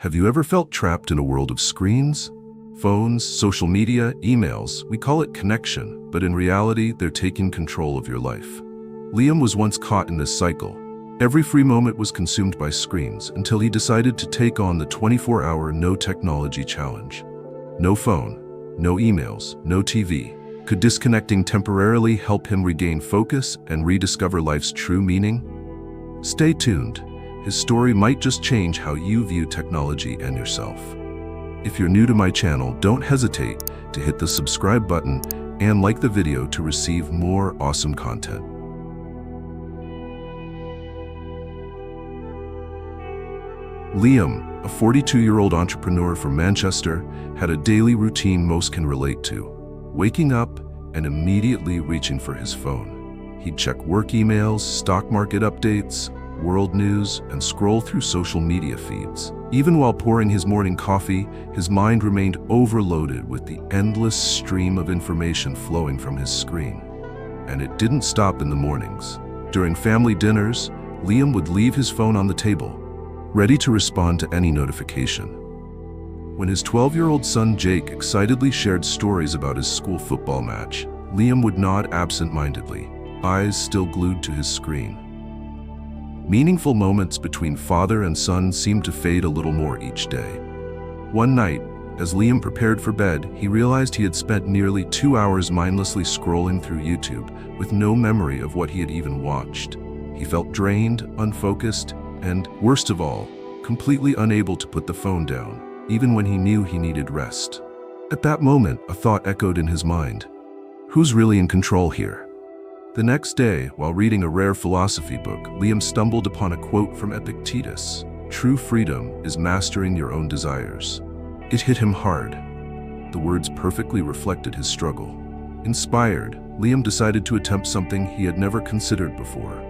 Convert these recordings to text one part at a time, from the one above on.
Have you ever felt trapped in a world of screens? Phones, social media, emails, we call it connection, but in reality, they're taking control of your life. Liam was once caught in this cycle. Every free moment was consumed by screens until he decided to take on the 24-hour no technology challenge. No phone, no emails, no TV. Could disconnecting temporarily help him regain focus and rediscover life's true meaning? Stay tuned. His story might just change how you view technology and yourself. If you're new to my channel, don't hesitate to hit the subscribe button and like the video to receive more awesome content. Liam, a 42-year-old entrepreneur from Manchester, had a daily routine most can relate to. Waking up and immediately reaching for his phone. He'd check work emails, stock market updates, world news, and scroll through social media feeds. Even while pouring his morning coffee, his mind remained overloaded with the endless stream of information flowing from his screen. And it didn't stop in the mornings. During family dinners, Liam would leave his phone on the table, ready to respond to any notification. When his 12-year-old son Jake excitedly shared stories about his school football match, Liam would nod absent-mindedly, eyes still glued to his screen. Meaningful moments between father and son seemed to fade a little more each day. One night, as Liam prepared for bed, he realized he had spent nearly 2 hours mindlessly scrolling through YouTube with no memory of what he had even watched. He felt drained, unfocused, and, worst of all, completely unable to put the phone down, even when he knew he needed rest. At that moment, a thought echoed in his mind. Who's really in control here? The next day, while reading a rare philosophy book, Liam stumbled upon a quote from Epictetus: "True freedom is mastering your own desires." It hit him hard. The words perfectly reflected his struggle. Inspired, Liam decided to attempt something he had never considered before.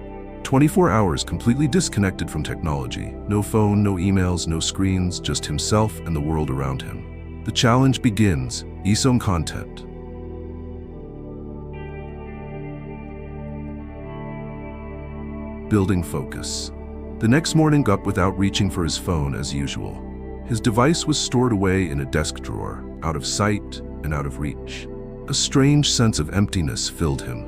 24 hours completely disconnected from technology. No phone, no emails, no screens, just himself and the world around him. The challenge begins. Isong content. Building focus. The next morning got up without reaching for his phone as usual. His device was stored away in a desk drawer, out of sight and out of reach. A strange sense of emptiness filled him.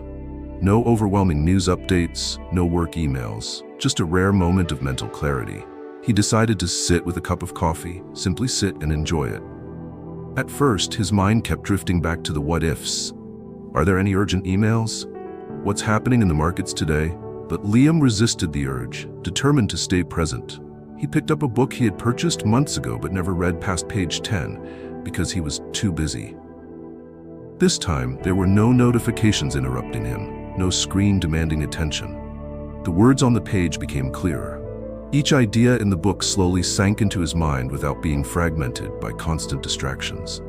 No overwhelming news updates, no work emails, just a rare moment of mental clarity. He decided to sit with a cup of coffee, simply sit and enjoy it. At first, his mind kept drifting back to the what-ifs. Are there any urgent emails? What's happening in the markets today? But Liam resisted the urge, determined to stay present. He picked up a book he had purchased months ago but never read past page 10 because he was too busy. This time, there were no notifications interrupting him. No screen demanding attention. The words on the page became clearer. Each idea in the book slowly sank into his mind without being fragmented by constant distractions.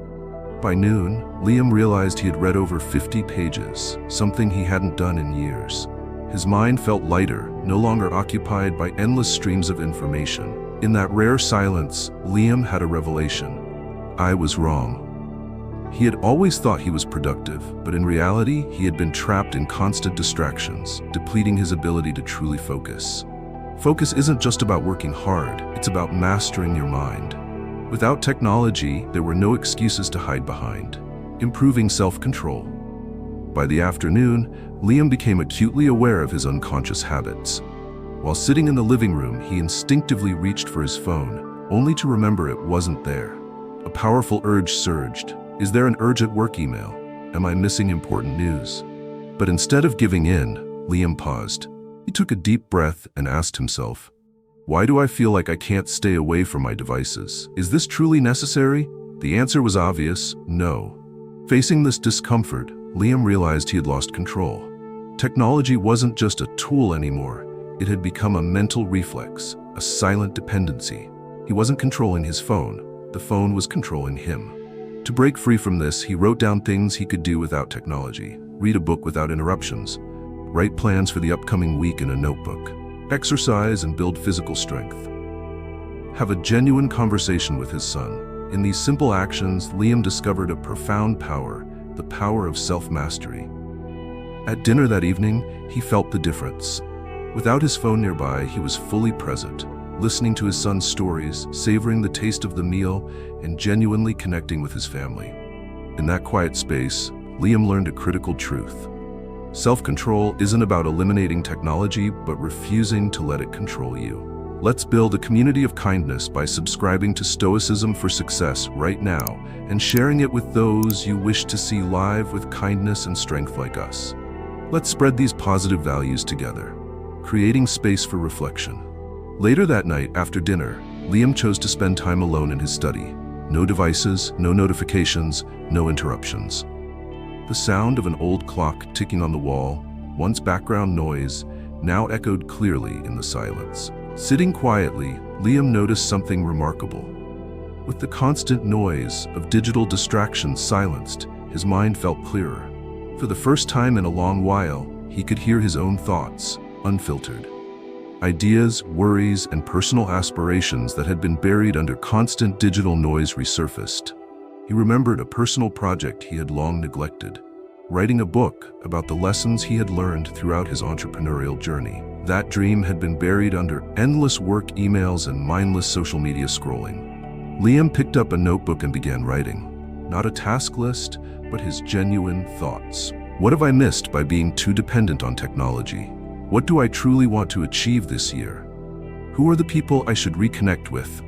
By noon, Liam realized he had read over 50 pages, something he hadn't done in years. His mind felt lighter, no longer occupied by endless streams of information. In that rare silence, Liam had a revelation. I was wrong. He had always thought he was productive, but in reality, he had been trapped in constant distractions, depleting his ability to truly focus. Focus isn't just about working hard, it's about mastering your mind. Without technology, there were no excuses to hide behind. Improving self-control. By the afternoon, Liam became acutely aware of his unconscious habits. While sitting in the living room, he instinctively reached for his phone, only to remember it wasn't there. A powerful urge surged. Is there an urgent work email? Am I missing important news? But instead of giving in, Liam paused. He took a deep breath and asked himself, why do I feel like I can't stay away from my devices? Is this truly necessary? The answer was obvious, no. Facing this discomfort, Liam realized he had lost control. Technology wasn't just a tool anymore. It had become a mental reflex, a silent dependency. He wasn't controlling his phone. The phone was controlling him. To break free from this, he wrote down things he could do without technology, read a book without interruptions, write plans for the upcoming week in a notebook, exercise and build physical strength, have a genuine conversation with his son. In these simple actions, Liam discovered a profound power, the power of self-mastery. At dinner that evening, he felt the difference. Without his phone nearby, he was fully present, listening to his son's stories, savoring the taste of the meal, and genuinely connecting with his family. In that quiet space, Liam learned a critical truth. Self-control isn't about eliminating technology, but refusing to let it control you. Let's build a community of kindness by subscribing to Stoicism for Success right now and sharing it with those you wish to see live with kindness and strength like us. Let's spread these positive values together, creating space for reflection. Later that night, after dinner, Liam chose to spend time alone in his study. No devices, no notifications, no interruptions. The sound of an old clock ticking on the wall, once background noise, now echoed clearly in the silence. Sitting quietly, Liam noticed something remarkable. With the constant noise of digital distractions silenced, his mind felt clearer. For the first time in a long while, he could hear his own thoughts, unfiltered. Ideas, worries, and personal aspirations that had been buried under constant digital noise resurfaced. He remembered a personal project he had long neglected, writing a book about the lessons he had learned throughout his entrepreneurial journey. That dream had been buried under endless work emails and mindless social media scrolling. Liam picked up a notebook and began writing. Not a task list, but his genuine thoughts. What have I missed by being too dependent on technology? What do I truly want to achieve this year? Who are the people I should reconnect with?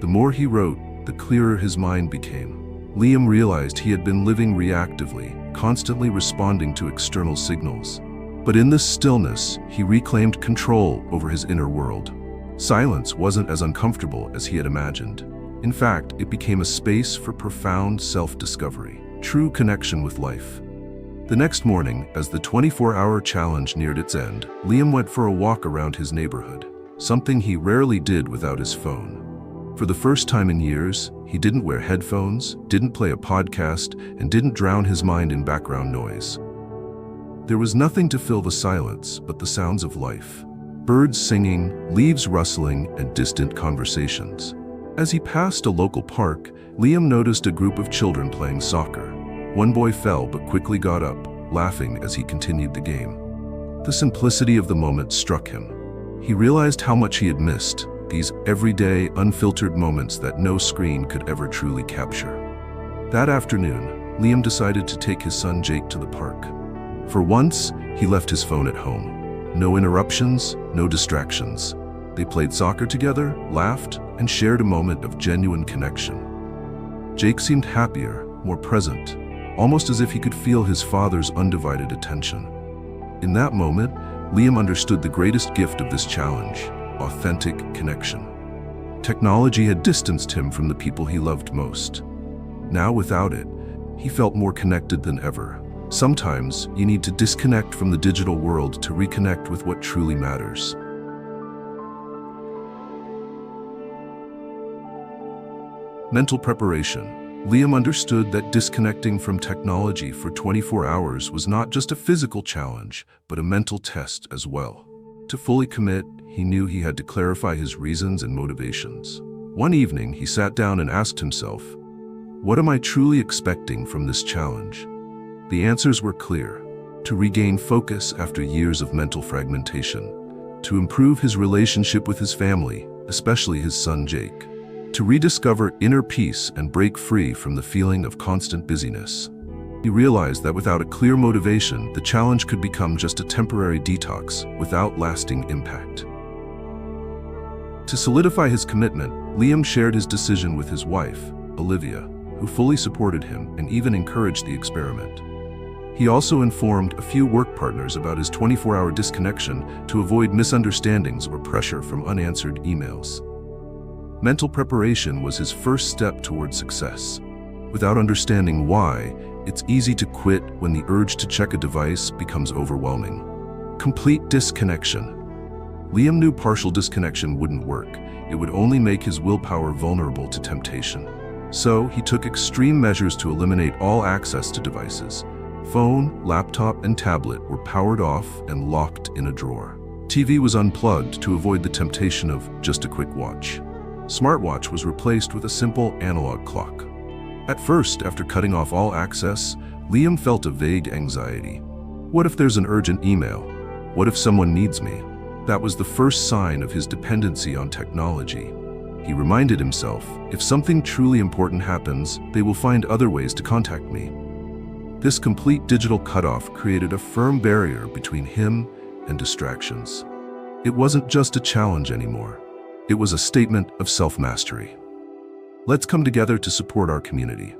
The more he wrote, the clearer his mind became. Liam realized he had been living reactively, constantly responding to external signals. But in this stillness, he reclaimed control over his inner world. Silence wasn't as uncomfortable as he had imagined. In fact, it became a space for profound self-discovery, true connection with life. The next morning, as the 24-hour challenge neared its end, Liam went for a walk around his neighborhood, something he rarely did without his phone. For the first time in years, he didn't wear headphones, didn't play a podcast, and didn't drown his mind in background noise. There was nothing to fill the silence but the sounds of life. Birds singing, leaves rustling, and distant conversations. As he passed a local park, Liam noticed a group of children playing soccer. One boy fell but quickly got up, laughing as he continued the game. The simplicity of the moment struck him. He realized how much he had missed, these everyday, unfiltered moments that no screen could ever truly capture. That afternoon, Liam decided to take his son Jake to the park. For once, he left his phone at home. No interruptions, no distractions. They played soccer together, laughed, and shared a moment of genuine connection. Jake seemed happier, more present, almost as if he could feel his father's undivided attention. In that moment, Liam understood the greatest gift of this challenge: authentic connection. Technology had distanced him from the people he loved most. Now, without it, he felt more connected than ever. Sometimes, you need to disconnect from the digital world to reconnect with what truly matters. Mental preparation. Liam understood that disconnecting from technology for 24 hours was not just a physical challenge, but a mental test as well. To fully commit, he knew he had to clarify his reasons and motivations. One evening, he sat down and asked himself, "What am I truly expecting from this challenge?" The answers were clear: to regain focus after years of mental fragmentation, to improve his relationship with his family, especially his son Jake, to rediscover inner peace and break free from the feeling of constant busyness. He realized that without a clear motivation, the challenge could become just a temporary detox without lasting impact. To solidify his commitment, Liam shared his decision with his wife, Olivia, who fully supported him and even encouraged the experiment. He also informed a few work partners about his 24-hour disconnection to avoid misunderstandings or pressure from unanswered emails. Mental preparation was his first step toward success. Without understanding why, it's easy to quit when the urge to check a device becomes overwhelming. Complete disconnection. Liam knew partial disconnection wouldn't work. It would only make his willpower vulnerable to temptation. So he took extreme measures to eliminate all access to devices. Phone, laptop, and tablet were powered off and locked in a drawer. TV was unplugged to avoid the temptation of just a quick watch. Smartwatch was replaced with a simple analog clock. At first, after cutting off all access, Liam felt a vague anxiety. What if there's an urgent email? What if someone needs me? That was the first sign of his dependency on technology. He reminded himself, if something truly important happens, they will find other ways to contact me. This complete digital cutoff created a firm barrier between him and distractions. It wasn't just a challenge anymore. It was a statement of self-mastery. Let's come together to support our community.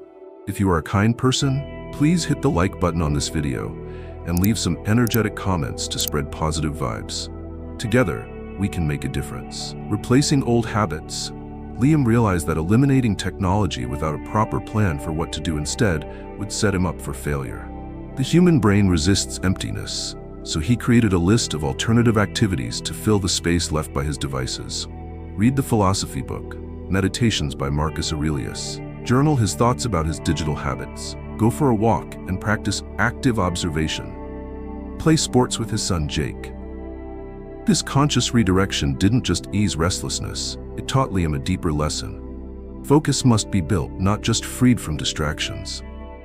If you are a kind person, please hit the like button on this video and leave some energetic comments to spread positive vibes. Together, we can make a difference. Replacing old habits, Liam realized that eliminating technology without a proper plan for what to do instead would set him up for failure. The human brain resists emptiness, so he created a list of alternative activities to fill the space left by his devices. Read the philosophy book, Meditations by Marcus Aurelius. Journal his thoughts about his digital habits. Go for a walk and practice active observation. Play sports with his son Jake. This conscious redirection didn't just ease restlessness, it taught Liam a deeper lesson. Focus must be built, not just freed from distractions.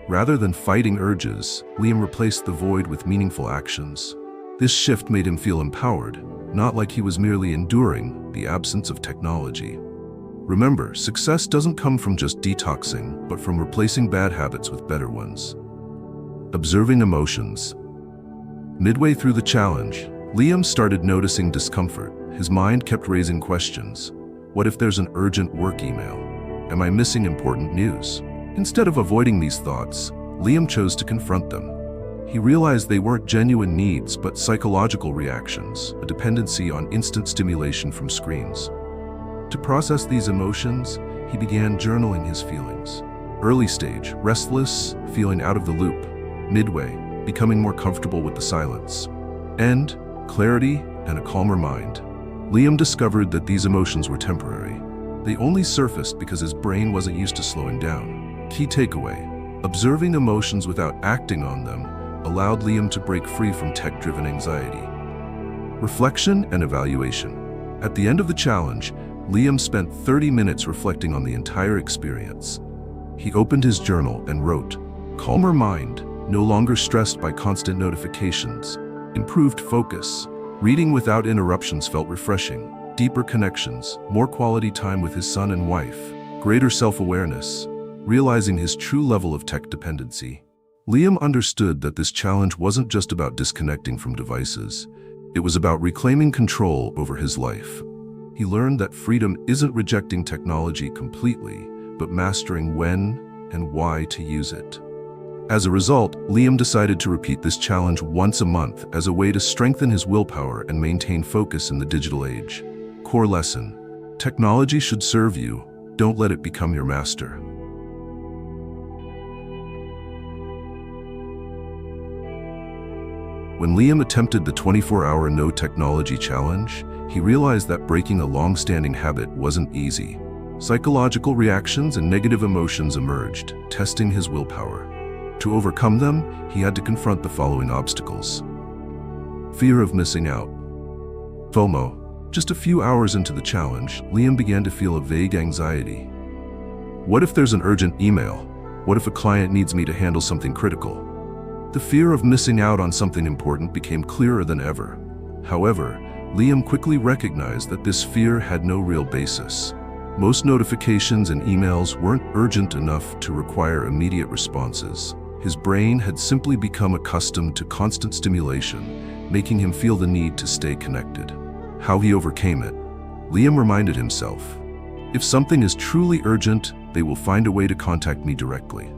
Rather than fighting urges, Liam replaced the void with meaningful actions. This shift made him feel empowered, not like he was merely enduring the absence of technology. Remember, success doesn't come from just detoxing, but from replacing bad habits with better ones. Observing emotions. Midway through the challenge, Liam started noticing discomfort. His mind kept raising questions. What if there's an urgent work email? Am I missing important news? Instead of avoiding these thoughts, Liam chose to confront them. He realized they weren't genuine needs, but psychological reactions, a dependency on instant stimulation from screens. To process these emotions, he began journaling his feelings. Early stage, restless, feeling out of the loop. Midway, becoming more comfortable with the silence. End, clarity, and a calmer mind. Liam discovered that these emotions were temporary. They only surfaced because his brain wasn't used to slowing down. Key takeaway: observing emotions without acting on them allowed Liam to break free from tech-driven anxiety. Reflection and evaluation. At the end of the challenge, Liam spent 30 minutes reflecting on the entire experience. He opened his journal and wrote, "Calmer mind, no longer stressed by constant notifications. Improved focus. Reading without interruptions felt refreshing. Deeper connections, more quality time with his son and wife. Greater self-awareness." Realizing his true level of tech dependency, Liam understood that this challenge wasn't just about disconnecting from devices. It was about reclaiming control over his life. He learned that freedom isn't rejecting technology completely, but mastering when and why to use it. As a result, Liam decided to repeat this challenge once a month as a way to strengthen his willpower and maintain focus in the digital age. Core lesson: technology should serve you, don't let it become your master. When Liam attempted the 24-hour no technology challenge, he realized that breaking a long-standing habit wasn't easy. Psychological reactions and negative emotions emerged, testing his willpower. To overcome them, he had to confront the following obstacles. Fear of missing out. FOMO. Just a few hours into the challenge, Liam began to feel a vague anxiety. What if there's an urgent email? What if a client needs me to handle something critical? The fear of missing out on something important became clearer than ever. However, Liam quickly recognized that this fear had no real basis. Most notifications and emails weren't urgent enough to require immediate responses. His brain had simply become accustomed to constant stimulation, making him feel the need to stay connected. How he overcame it? Liam reminded himself, if something is truly urgent, they will find a way to contact me directly.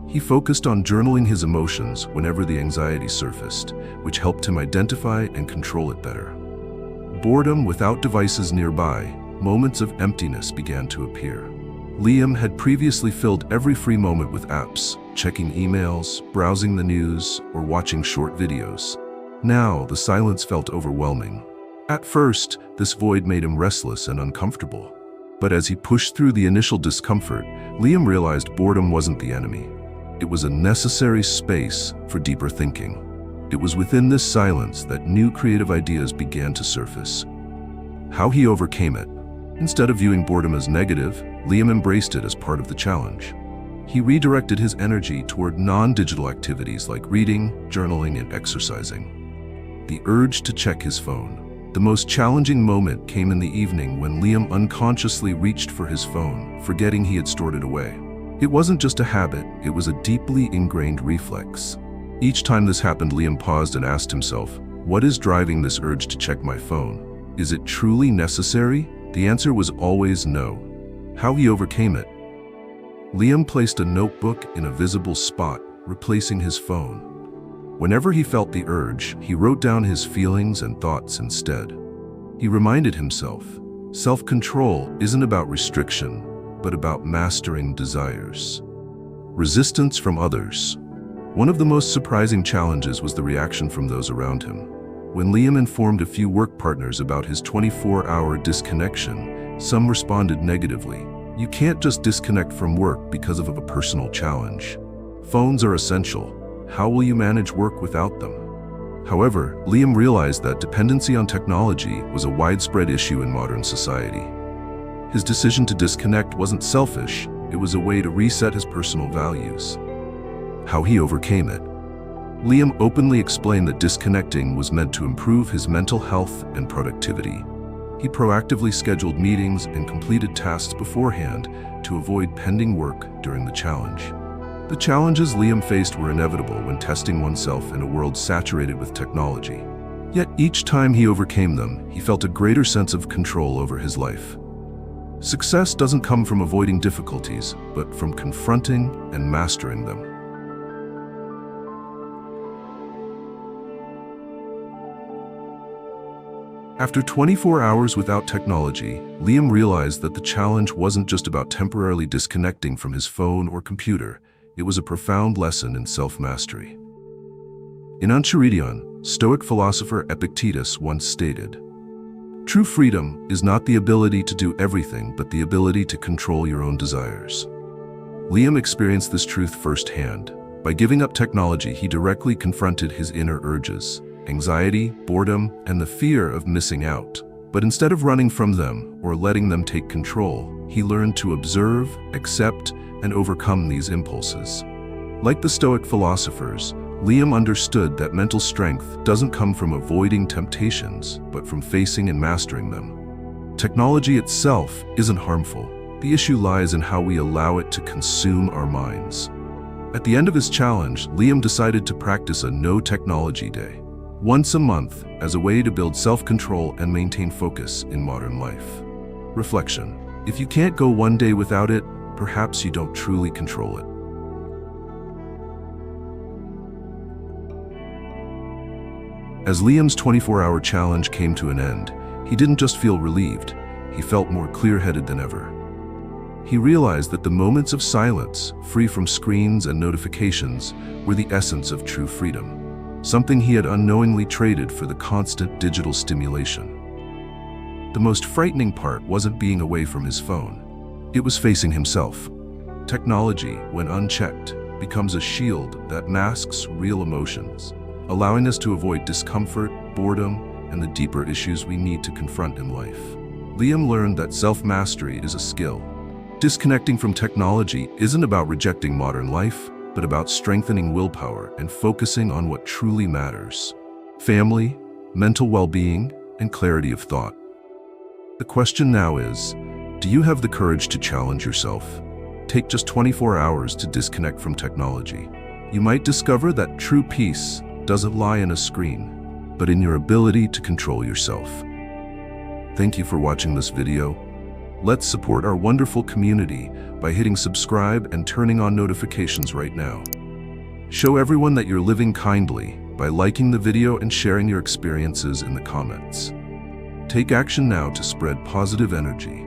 He focused on journaling his emotions whenever the anxiety surfaced, which helped him identify and control it better. Boredom without devices nearby, moments of emptiness began to appear. Liam had previously filled every free moment with apps, checking emails, browsing the news, or watching short videos. Now, the silence felt overwhelming. At first, this void made him restless and uncomfortable. But as he pushed through the initial discomfort, Liam realized boredom wasn't the enemy. It was a necessary space for deeper thinking. It was within this silence that new creative ideas began to surface. How he overcame it. Instead of viewing boredom as negative, Liam embraced it as part of the challenge. He redirected his energy toward non-digital activities like reading, journaling, and exercising. The urge to check his phone, The most challenging moment came in the evening when Liam unconsciously reached for his phone, forgetting he had stored it away. It wasn't just a habit, it was a deeply ingrained reflex. Each time this happened, Liam paused and asked himself, "What is driving this urge to check my phone? Is it truly necessary?" The answer was always no. How he overcame it? Liam placed a notebook in a visible spot, replacing his phone. Whenever he felt the urge, he wrote down his feelings and thoughts instead. He reminded himself, self-control isn't about restriction, but about mastering desires. Resistance from others. One of the most surprising challenges was the reaction from those around him. When Liam informed a few work partners about his 24-hour disconnection, some responded negatively. You can't just disconnect from work because of a personal challenge. Phones are essential. How will you manage work without them? However, Liam realized that dependency on technology was a widespread issue in modern society. His decision to disconnect wasn't selfish, it was a way to reset his personal values. How he overcame it. Liam openly explained that disconnecting was meant to improve his mental health and productivity. He proactively scheduled meetings and completed tasks beforehand to avoid pending work during the challenge. The challenges Liam faced were inevitable when testing oneself in a world saturated with technology. Yet each time he overcame them, he felt a greater sense of control over his life. Success doesn't come from avoiding difficulties, but from confronting and mastering them. After 24 hours without technology, Liam realized that the challenge wasn't just about temporarily disconnecting from his phone or computer. It was a profound lesson in self-mastery. In Enchiridion, Stoic philosopher Epictetus once stated, "True freedom is not the ability to do everything, but the ability to control your own desires." Liam experienced this truth firsthand. By giving up technology, he directly confronted his inner urges, anxiety, boredom, and the fear of missing out. But instead of running from them or letting them take control, he learned to observe, accept, and overcome these impulses. Like the Stoic philosophers, Liam understood that mental strength doesn't come from avoiding temptations, but from facing and mastering them. Technology itself isn't harmful. The issue lies in how we allow it to consume our minds. At the end of his challenge, Liam decided to practice a no-technology day, once a month, as a way to build self-control and maintain focus in modern life. Reflection. If you can't go one day without it, perhaps you don't truly control it. As Liam's 24-hour challenge came to an end, he didn't just feel relieved, he felt more clear-headed than ever. He realized that the moments of silence, free from screens and notifications, were the essence of true freedom, something he had unknowingly traded for the constant digital stimulation. The most frightening part wasn't being away from his phone. It was facing himself. Technology, when unchecked, becomes a shield that masks real emotions, allowing us to avoid discomfort, boredom, and the deeper issues we need to confront in life. Liam learned that self-mastery is a skill. Disconnecting from technology isn't about rejecting modern life, but about strengthening willpower and focusing on what truly matters: family, mental well-being, and clarity of thought. The question now is, do you have the courage to challenge yourself? Take just 24 hours to disconnect from technology. You might discover that true peace doesn't lie in a screen, but in your ability to control yourself. Thank you for watching this video. Let's support our wonderful community by hitting subscribe and turning on notifications right now. Show everyone that you're living kindly by liking the video and sharing your experiences in the comments. Take action now to spread positive energy.